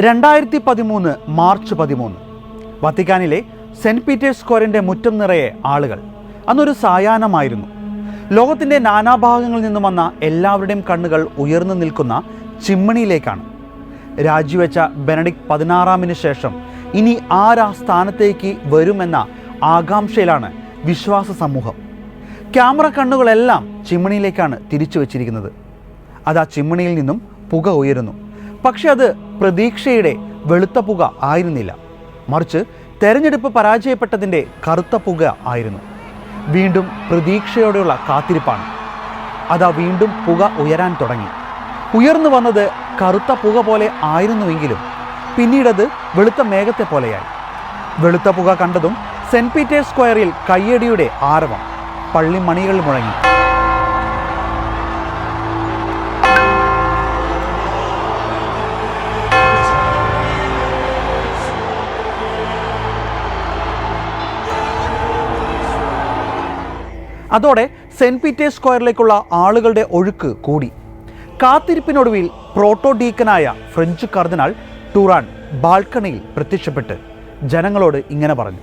2013 March 13 വത്തിക്കാനിലെ saint Peter's സ്ക്വയറിൻ്റെ മുറ്റം നിറയെ ആളുകൾ. അന്നൊരു സായാഹ്നമായിരുന്നു. ലോകത്തിൻ്റെ നാനാഭാഗങ്ങളിൽ നിന്നും വന്ന എല്ലാവരുടെയും കണ്ണുകൾ ഉയർന്നു നിൽക്കുന്ന ചിമ്മിണിയിലേക്കാണ്. രാജിവെച്ച ബെനഡിക്ട് 16 ശേഷം ഇനി ആരാ സ്ഥാനത്തേക്ക് വരുമെന്ന ആകാംക്ഷയിലാണ് വിശ്വാസ സമൂഹം. ക്യാമറ കണ്ണുകളെല്ലാം ചിമ്മിണിയിലേക്കാണ് തിരിച്ചു വച്ചിരിക്കുന്നത്. അത് ആ ചിമ്മിണിയിൽ നിന്നും പുക ഉയരുന്നു. പക്ഷെ അത് പ്രതീക്ഷയുടെ വെളുത്ത പുക ആയിരുന്നില്ല, മറിച്ച് തെരഞ്ഞെടുപ്പ് പരാജയപ്പെട്ടതിൻ്റെ കറുത്ത പുക ആയിരുന്നു. വീണ്ടും പ്രതീക്ഷയോടെയുള്ള കാത്തിരിപ്പാണ്. അതാ വീണ്ടും പുക ഉയരാൻ തുടങ്ങി. ഉയർന്നു വന്നത് കറുത്ത പുക പോലെ ആയിരുന്നുവെങ്കിലും പിന്നീടത് വെളുത്ത മേഘത്തെ പോലെയായി. വെളുത്ത പുക കണ്ടതും സെന്റ് പീറ്റേഴ്സ് സ്ക്വയറിൽ കയ്യടിയുടെ ആരവം, പള്ളിമണികൾ മുഴങ്ങി. അതോടെ സെന്റ് പീറ്റേഴ്സ് സ്ക്വയറിലേക്കുള്ള ആളുകളുടെ ഒഴുക്ക് കൂടി. കാത്തിരിപ്പിനൊടുവിൽ പ്രോട്ടോ ഡീക്കനായ ഫ്രഞ്ച് കർദിനാൾ ടൂറാൻ ബാൽക്കണിയിൽ പ്രത്യക്ഷപ്പെട്ട് ജനങ്ങളോട് ഇങ്ങനെ പറഞ്ഞു: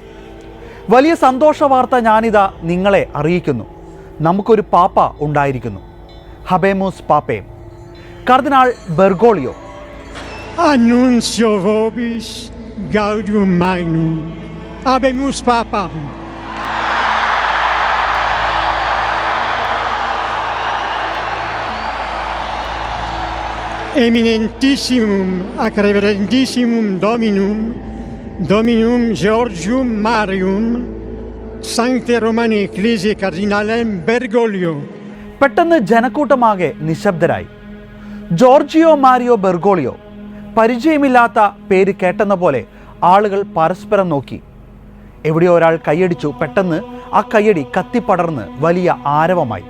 വലിയ സന്തോഷ വാർത്ത ഞാനിതാ നിങ്ങളെ അറിയിക്കുന്നു. നമുക്കൊരു പാപ്പ ഉണ്ടായിരിക്കുന്നു, ഹബേമൂസ് പാപ്പയും. കർദിനാൾ Bergoglio: Annuncio vobis gaudium magnum, habemus papam. Eminentissimum ac reverentissimum Dominum Georgium Marium Sancte Romani Ecclesiae Cardinalem Bergoglio. പെട്ടെന്ന് ജനക്കൂട്ടമാകെ നിശബ്ദരായി. Jorge Mario Bergoglio. പരിചയമില്ലാത്ത പേര് കേട്ടെന്ന പോലെ ആളുകൾ പരസ്പരം നോക്കി. എവിടെയോ ഒരാൾ കൈയടിച്ചു. പെട്ടെന്ന് ആ കയ്യടി കത്തിപ്പടർന്ന് വലിയ ആരവമായി.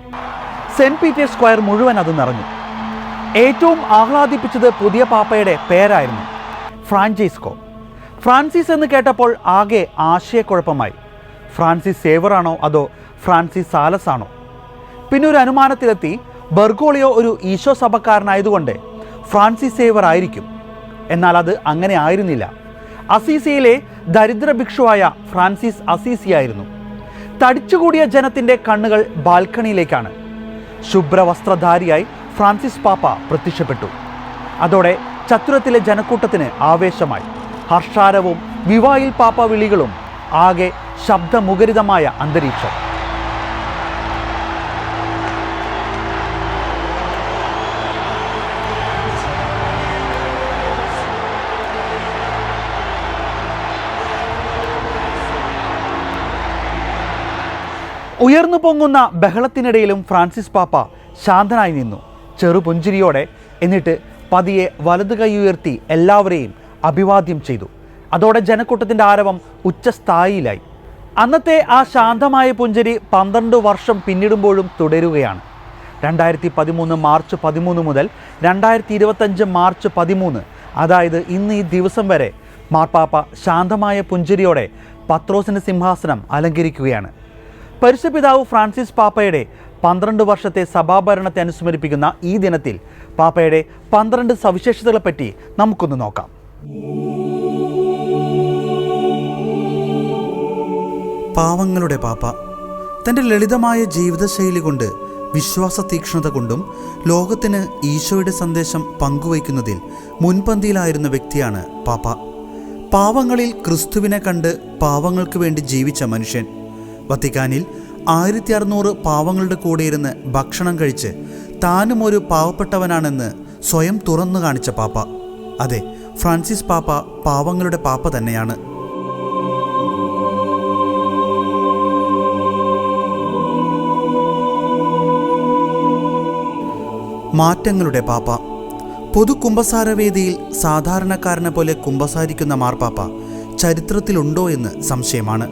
സെന്റ് പീറ്റേഴ്സ് സ്ക്വയർ മുഴുവൻ അത് നിറഞ്ഞു. ഏറ്റവും ആഹ്ലാദിപ്പിച്ചത് പുതിയ പാപ്പയുടെ പേരായിരുന്നു, ഫ്രാൻസിസ്കോ. ഫ്രാൻസിസ് എന്ന് കേട്ടപ്പോൾ ആകെ ആശയക്കുഴപ്പമായി. ഫ്രാൻസിസ് സേവറാണോ അതോ ഫ്രാൻസിസ് സാലസ് ആണോ? പിന്നെ ഒരു അനുമാനത്തിലെത്തി, ബെർഗോളിയോ ഒരു ഈശോ സഭക്കാരനായതുകൊണ്ട് ഫ്രാൻസിസ് സേവർ ആയിരിക്കും. എന്നാൽ അത് അങ്ങനെ ആയിരുന്നില്ല. അസീസിയിലെ ദരിദ്ര ഭിക്ഷുവായ ഫ്രാൻസിസ് അസീസിയായിരുന്നു. തടിച്ചുകൂടിയ ജനത്തിൻ്റെ കണ്ണുകൾ ബാൽക്കണിയിലേക്കാണ്. ശുഭ്രവസ്ത്രധാരിയായി ഫ്രാൻസിസ് പാപ്പ പ്രത്യക്ഷപ്പെട്ടു. അതോടെ ചത്തുരത്തിലെ ജനക്കൂട്ടത്തിന് ആവേശമായി. ഹർഷാരവും വിവായിൽ പാപ്പ വിളികളും, ആകെ ശബ്ദമുഖരിതമായ അന്തരീക്ഷം. ഉയർന്നു പൊങ്ങുന്ന ബഹളത്തിനിടയിലും ഫ്രാൻസിസ് പാപ്പ ശാന്തനായി നിന്നു, ചെറുപുഞ്ചിരിയോടെ. എന്നിട്ട് പതിയെ വലതു കൈ ഉയർത്തി എല്ലാവരെയും അഭിവാദ്യം ചെയ്തു. അതോടെ ജനക്കൂട്ടത്തിൻ്റെ ആരവം ഉച്ചസ്ഥായിയിലായി. അന്നത്തെ ആ ശാന്തമായ പുഞ്ചിരി 12 വർഷം പിന്നിടുമ്പോഴും തുടരുകയാണ്. 2013 മാർച്ച് 13 മുതൽ 2025 മാർച്ച് 13, അതായത് ഇന്ന് ഈ ദിവസം വരെ മാർപ്പാപ്പ ശാന്തമായ പുഞ്ചിരിയോടെ പത്രോസിൻ്റെ സിംഹാസനം അലങ്കരിക്കുകയാണ്. പരിശുദ്ധപിതാവ് ഫ്രാൻസിസ് പാപ്പയുടെ 12 വർഷത്തെ സഭാഭരണത്തെ അനുസ്മരിപ്പിക്കുന്ന ഈ ദിനത്തിൽ പാപ്പയുടെ 12 സവിശേഷതകളെപ്പറ്റി നമുക്കൊന്ന് നോക്കാം. പാവങ്ങളുടെ പാപ്പ തൻ്റെ ലളിതമായ ജീവിതശൈലി കൊണ്ട്, വിശ്വാസ തീക്ഷ്ണത കൊണ്ടും ലോകത്തിന് ഈശോയുടെ സന്ദേശം പങ്കുവയ്ക്കുന്നതിൽ മുൻപന്തിയിലായിരുന്ന വ്യക്തിയാണ് പാപ്പ. പാവങ്ങളിൽ ക്രിസ്തുവിനെ കണ്ട് പാവങ്ങൾക്ക് വേണ്ടി ജീവിച്ച മനുഷ്യൻ. വത്തിക്കാനിൽ 1600 പാവങ്ങളുടെ കൂടെയിരുന്ന് ഭക്ഷണം കഴിച്ച് താനും ഒരു പാവപ്പെട്ടവനാണെന്ന് സ്വയം തുറന്നു കാണിച്ച പാപ്പ. അതെ, ഫ്രാൻസിസ് പാപ്പ പാവങ്ങളുടെ പാപ്പ തന്നെയാണ്. മാറ്റങ്ങളുടെ പാപ്പ. പൊതു കുമ്പസാരവേദിയിൽ സാധാരണക്കാരനെ പോലെ കുമ്പസാരിക്കുന്ന മാർപ്പാപ്പ ചരിത്രത്തിലുണ്ടോ എന്ന് സംശയമാണ്.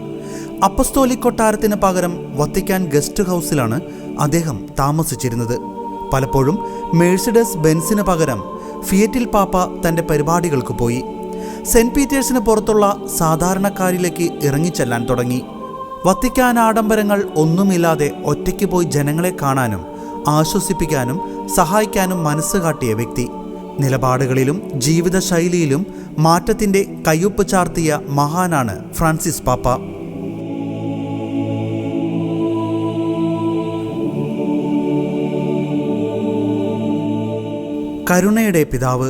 അപ്പസ്തോലിക് കൊട്ടാരത്തിന് പകരം വത്തിക്കാൻ ഗസ്റ്റ് ഹൗസിലാണ് അദ്ദേഹം താമസിച്ചിരുന്നത്. പലപ്പോഴും മേഴ്സിഡസ് ബെൻസിന് പകരം ഫിയറ്റിൽ പാപ്പ തൻ്റെ പരിപാടികൾക്ക് പോയി. സെന്റ് പീറ്റേഴ്സിന് പുറത്തുള്ള സാധാരണക്കാരിലേക്ക് ഇറങ്ങിച്ചെല്ലാൻ തുടങ്ങി. വത്തിക്കാൻ ആഡംബരങ്ങൾ ഒന്നുമില്ലാതെ ഒറ്റയ്ക്ക് പോയി ജനങ്ങളെ കാണാനും ആശ്വസിപ്പിക്കാനും സഹായിക്കാനും മനസ്സ് കാട്ടിയ വ്യക്തി. നിലപാടുകളിലും ജീവിതശൈലിയിലും മാറ്റത്തിൻ്റെ കയ്യൊപ്പ് ചാർത്തിയ മഹാനാണ് ഫ്രാൻസിസ് പാപ്പ. കരുണയുടെ പിതാവ്.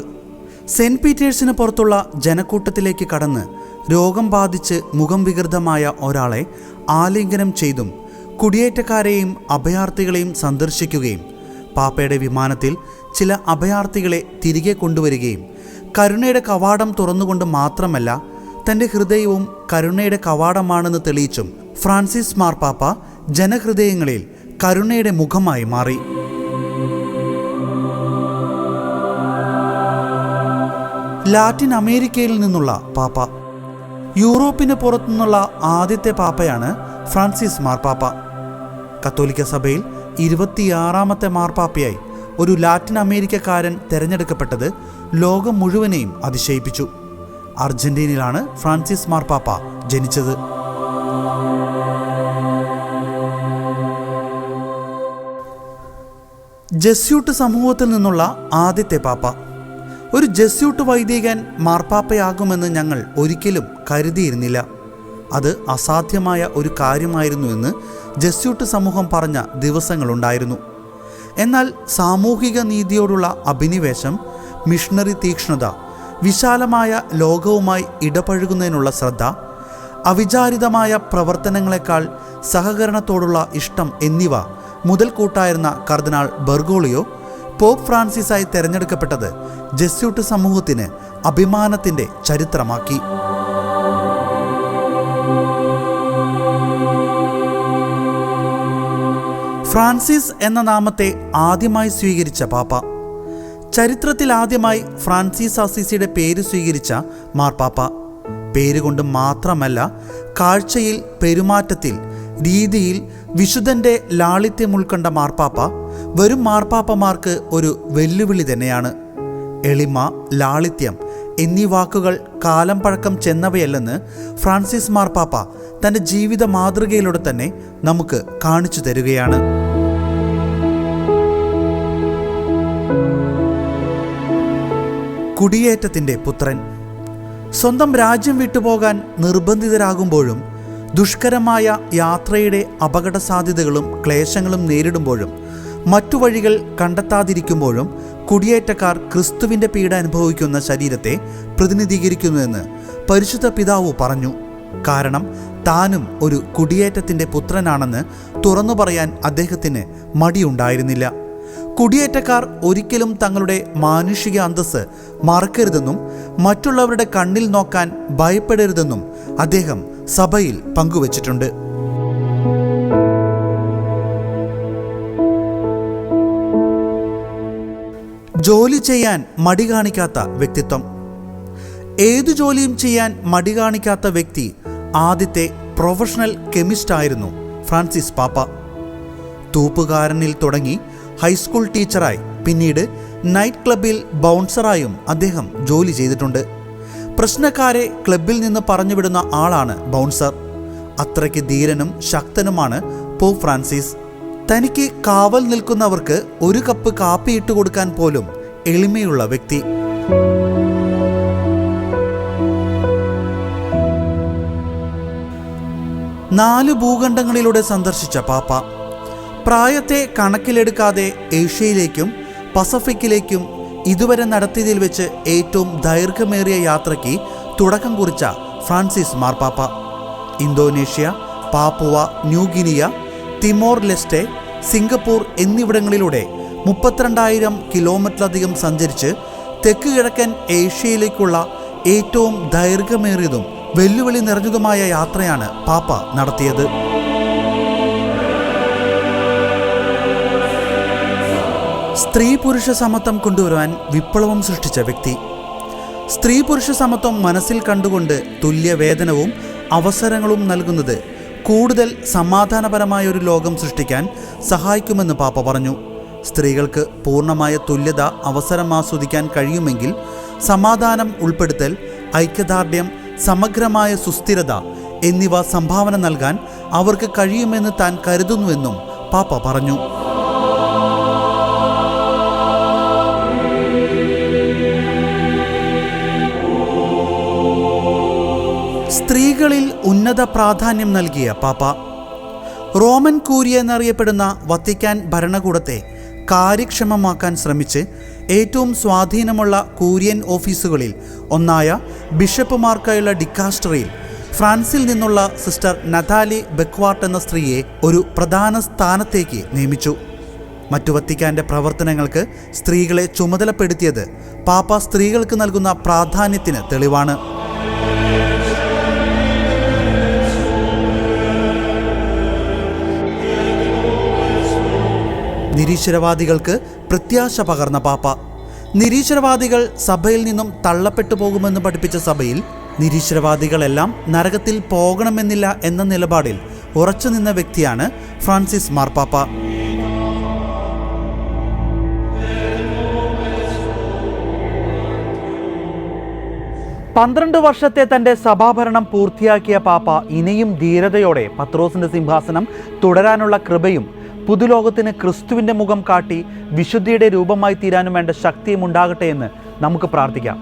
സെന്റ് പീറ്റേഴ്സിന് പുറത്തുള്ള ജനക്കൂട്ടത്തിലേക്ക് കടന്ന് രോഗം ബാധിച്ച് മുഖം വികൃതമായ ഒരാളെ ആലിംഗനം ചെയ്തും കുടിയേറ്റക്കാരെയും അഭയാർത്ഥികളെയും സന്ദർശിക്കുകയും പാപ്പയുടെ വിമാനത്തിൽ ചില അഭയാർത്ഥികളെ തിരികെ കൊണ്ടുവരികയും കരുണയുടെ കവാടം തുറന്നുകൊണ്ട് മാത്രമല്ല തൻ്റെ ഹൃദയവും കരുണയുടെ കവാടമാണെന്ന് തെളിയിച്ചും ഫ്രാൻസിസ് മാർപ്പാപ്പ ജനഹൃദയങ്ങളിൽ കരുണയുടെ മുഖമായി മാറി. ലാറ്റിൻ അമേരിക്കയിൽ നിന്നുള്ള പാപ്പ. യൂറോപ്പിന് പുറത്തുനിന്നുള്ള ആദ്യത്തെ പാപ്പയാണ് ഫ്രാൻസിസ് മാർപ്പാപ്പ. കത്തോലിക്ക സഭയിൽ 26ാമത്തെ മാർപ്പാപ്പയായി ഒരു ലാറ്റിൻ അമേരിക്കക്കാരൻ തിരഞ്ഞെടുക്കപ്പെട്ടത് ലോകം മുഴുവനെയും അതിശയിപ്പിച്ചു. അർജന്റീനയിലാണ് ഫ്രാൻസിസ് മാർപ്പാപ്പ ജനിച്ചത്. ജസ്യൂട്ട് സമൂഹത്തിൽ നിന്നുള്ള ആദ്യത്തെ പാപ്പ. ഒരു ജസ്യൂട്ട് വൈദികൻ മാർപ്പാപ്പയാകുമെന്ന് ഞങ്ങൾ ഒരിക്കലും കരുതിയിരുന്നില്ല. അത് അസാധ്യമായ ഒരു കാര്യമായിരുന്നുവെന്ന് ജസ്യൂട്ട് സമൂഹം പറഞ്ഞ ദിവസങ്ങളുണ്ടായിരുന്നു. എന്നാൽ സാമൂഹിക നീതിയോടുള്ള അഭിനിവേശം, മിഷണറി തീക്ഷ്ണത, വിശാലമായ ലോകവുമായി ഇടപഴകുന്നതിനുള്ള ശ്രദ്ധ, അവിചാരിതമായ പ്രവർത്തനങ്ങളെക്കാൾ സഹകരണത്തോടുള്ള ഇഷ്ടം എന്നിവ മുതൽക്കൂട്ടായിരുന്ന കർദിനാൾ ബെർഗോളിയോ പോപ്പ് ഫ്രാൻസിസായി തിരഞ്ഞെടുക്കപ്പെട്ടത് ജസ്യൂട്ട് സമൂഹത്തിന് അഭിമാനത്തിൻ്റെ ചരിത്രമാക്കി. ഫ്രാൻസിസ് എന്ന നാമത്തെ ആദ്യമായി സ്വീകരിച്ച പാപ്പ. ചരിത്രത്തിൽ ആദ്യമായി ഫ്രാൻസിസ് അസീസിയുടെ പേര് സ്വീകരിച്ച മാർപ്പാപ്പ. പേരുകൊണ്ട് മാത്രമല്ല, കാഴ്ചയിൽ, പെരുമാറ്റത്തിൽ, രീതിയിൽ വിശുദ്ധൻ്റെ ലാളിത്യം ഉൾക്കൊണ്ട മാർപ്പാപ്പ വരും മാർപ്പാപ്പമാർക്ക് ഒരു വെല്ലുവിളി തന്നെയാണ്. എളിമ, ലാളിത്യം എന്നീ വാക്കുകൾ കാലം പഴക്കം ചെന്നവയല്ലെന്ന് ഫ്രാൻസിസ് മാർപ്പാപ്പ തൻ്റെ ജീവിത മാതൃകയിലൂടെ തന്നെ നമുക്ക് കാണിച്ചു തരികയാണ്. കുടിയേറ്റത്തിൻ്റെ പുത്രൻ. സ്വന്തം രാജ്യം വിട്ടുപോകാൻ നിർബന്ധിതരാകുമ്പോഴും ദുഷ്കരമായ യാത്രയുടെ അപകട സാധ്യതകളും ക്ലേശങ്ങളും നേരിടുമ്പോഴും മറ്റു വഴികൾ കണ്ടെത്താതിരിക്കുമ്പോഴും കുടിയേറ്റക്കാർ ക്രിസ്തുവിൻ്റെ പീഡ അനുഭവിക്കുന്ന ശരീരത്തെ പ്രതിനിധീകരിക്കുന്നുവെന്ന് പരിശുദ്ധ പിതാവ് പറഞ്ഞു. കാരണം താനും ഒരു കുടിയേറ്റത്തിൻ്റെ പുത്രനാണെന്ന് തുറന്നു പറയാൻ അദ്ദേഹത്തിന് മടിയുണ്ടായിരുന്നില്ല. കുടിയേറ്റക്കാർ ഒരിക്കലും തങ്ങളുടെ മാനുഷിക അന്തസ്സ് മറക്കരുതെന്നും മറ്റുള്ളവരുടെ കണ്ണിൽ നോക്കാൻ ഭയപ്പെടരുതെന്നും അദ്ദേഹം സഭയിൽ പങ്കുവച്ചിട്ടുണ്ട്. ജോലി ചെയ്യാൻ മടി കാണിക്കാത്ത വ്യക്തിത്വം. ഏതു ജോലിയും ചെയ്യാൻ മടി കാണിക്കാത്ത വ്യക്തി ആദ്യത്തെ പ്രൊഫഷണൽ കെമിസ്റ്റ് ആയിരുന്നു ഫ്രാൻസിസ് പാപ്പ. തൂപ്പുകാരനിൽ തുടങ്ങി ഹൈസ്കൂൾ ടീച്ചറായി, പിന്നീട് നൈറ്റ് ക്ലബിൽ ബൗൺസറായും അദ്ദേഹം ജോലി ചെയ്തിട്ടുണ്ട്. പ്രശ്നക്കാരെ ക്ലബിൽ നിന്ന് പറഞ്ഞുവിടുന്ന ആളാണ് ബൗൺസർ. അത്രയ്ക്ക് ധീരനും ശക്തനുമാണ് പോപ്പ് ഫ്രാൻസിസ്. തനിക്ക് കാവൽ നിൽക്കുന്നവർക്ക് ഒരു കപ്പ് കാപ്പി ഇട്ട് കൊടുക്കാൻ പോലും എളിമയുള്ള വ്യക്തി. നാല് ഭൂഖണ്ഡങ്ങളിലൂടെ സന്ദർശിച്ച പാപ്പ. പ്രായത്തെ കണക്കിലെടുക്കാതെ ഏഷ്യയിലേക്കും പസഫിക്കിലേക്കും ഇതുവരെ നടത്തിയതിൽ വെച്ച് ഏറ്റവും ദൈർഘ്യമേറിയ യാത്രയ്ക്ക് തുടക്കം കുറിച്ച ഫ്രാൻസിസ് മാർപ്പാപ്പ. Indonesia, Papua New Guinea, Timor Leste, Singapore എന്നിവിടങ്ങളിലൂടെ 32,000 കിലോമീറ്ററിലധികം സഞ്ചരിച്ച് തെക്ക് കിഴക്കൻ ഏഷ്യയിലേക്കുള്ള ഏറ്റവും ദൈർഘ്യമേറിയതും വെല്ലുവിളി നിറഞ്ഞതുമായ യാത്രയാണ് പാപ്പ നടത്തിയത്. സ്ത്രീ പുരുഷ സമത്വം കൊണ്ടുവരുവാൻ വിപ്ലവം സൃഷ്ടിച്ച വ്യക്തി. സ്ത്രീ പുരുഷ സമത്വം മനസ്സിൽ കണ്ടുകൊണ്ട് തുല്യവേതനവും അവസരങ്ങളും നൽകുന്നത് കൂടുതൽ സമാധാനപരമായ ഒരു ലോകം സൃഷ്ടിക്കാൻ സഹായിക്കുമെന്ന് പാപ്പ പറഞ്ഞു. സ്ത്രീകൾക്ക് പൂർണ്ണമായ തുല്യത അവസരം ആസ്വദിക്കാൻ കഴിയുമെങ്കിൽ സമാധാനം ഉൾപ്പെടുത്തൽ, ഐക്യദാർഢ്യം, സമഗ്രമായ സുസ്ഥിരത എന്നിവ സംഭാവന നൽകാൻ അവർക്ക് കഴിയുമെന്ന് താൻ കരുതുന്നുവെന്നും പാപ്പ പറഞ്ഞു. സ്ത്രീകളിൽ ഉന്നത പ്രാധാന്യം നൽകിയ പാപ്പ. റോമൻ കൂരിയ എന്നറിയപ്പെടുന്ന വത്തിക്കാൻ ഭരണകൂടത്തെ കാര്യക്ഷമമാക്കാൻ ശ്രമിച്ച് ഏറ്റവും സ്വാധീനമുള്ള കൂരിയൻ ഓഫീസുകളിൽ ഒന്നായ ബിഷപ്പുമാർക്കായുള്ള ഡിക്കാസ്റ്ററിയിൽ ഫ്രാൻസിൽ നിന്നുള്ള സിസ്റ്റർ നതാലി ബെക്വാർട്ട് എന്ന സ്ത്രീയെ ഒരു പ്രധാന സ്ഥാനത്തേക്ക് നിയമിച്ചു. മറ്റു വത്തിക്കാൻ്റെ പ്രവർത്തനങ്ങൾക്ക് സ്ത്രീകളെ ചുമതലപ്പെടുത്തിയത് പാപ്പ സ്ത്രീകൾക്ക് നൽകുന്ന പ്രാധാന്യത്തിന് തെളിവാണ്. നിരീശ്വരവാദികൾക്ക് പ്രത്യാശ പകർന്ന പാപ്പ. നിരീശ്വരവാദികൾ സഭയിൽ നിന്നും തള്ളപ്പെട്ടു പോകുമെന്ന് പഠിപ്പിച്ച സഭയിൽ നിരീശ്വരവാദികളെല്ലാം നരകത്തിൽ പോകണമെന്നില്ല എന്ന നിലപാടിൽ ഉറച്ചു നിന്ന വ്യക്തിയാണ് ഫ്രാൻസിസ് മാർപ്പാപ്പ. പന്ത്രണ്ട് വർഷത്തെ തൻ്റെ സഭാഭരണം പൂർത്തിയാക്കിയ പാപ്പ ഇനിയും ധീരതയോടെ പത്രോസിന്റെ സിംഹാസനം തുടരാനുള്ള കൃപയും പുതുലോകത്തിന് ക്രിസ്തുവിൻ്റെ മുഖം കാട്ടി വിശുദ്ധിയുടെ രൂപമായി തീരാനും വേണ്ട ശക്തിയും ഉണ്ടാകട്ടെ എന്ന് നമുക്ക് പ്രാർത്ഥിക്കാം.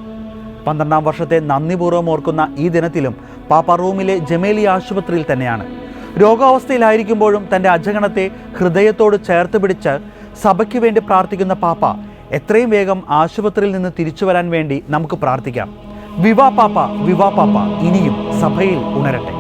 12ാം വർഷത്തെ നന്ദിപൂർവ്വം ഓർക്കുന്ന ഈ ദിനത്തിലും പാപ്പ റോമിലെ ജമേലി ആശുപത്രിയിൽ തന്നെയാണ്. രോഗാവസ്ഥയിലായിരിക്കുമ്പോഴും തൻ്റെ അജഗണത്തെ ഹൃദയത്തോട് ചേർത്ത് പിടിച്ച് സഭയ്ക്ക് വേണ്ടി പ്രാർത്ഥിക്കുന്ന പാപ്പ എത്രയും വേഗം ആശുപത്രിയിൽ നിന്ന് തിരിച്ചു വരാൻ വേണ്ടി നമുക്ക് പ്രാർത്ഥിക്കാം. വിവാ പാപ്പ, വിവാ പാപ്പ, ഇനിയും സഭയിൽ ഉണരട്ടെ.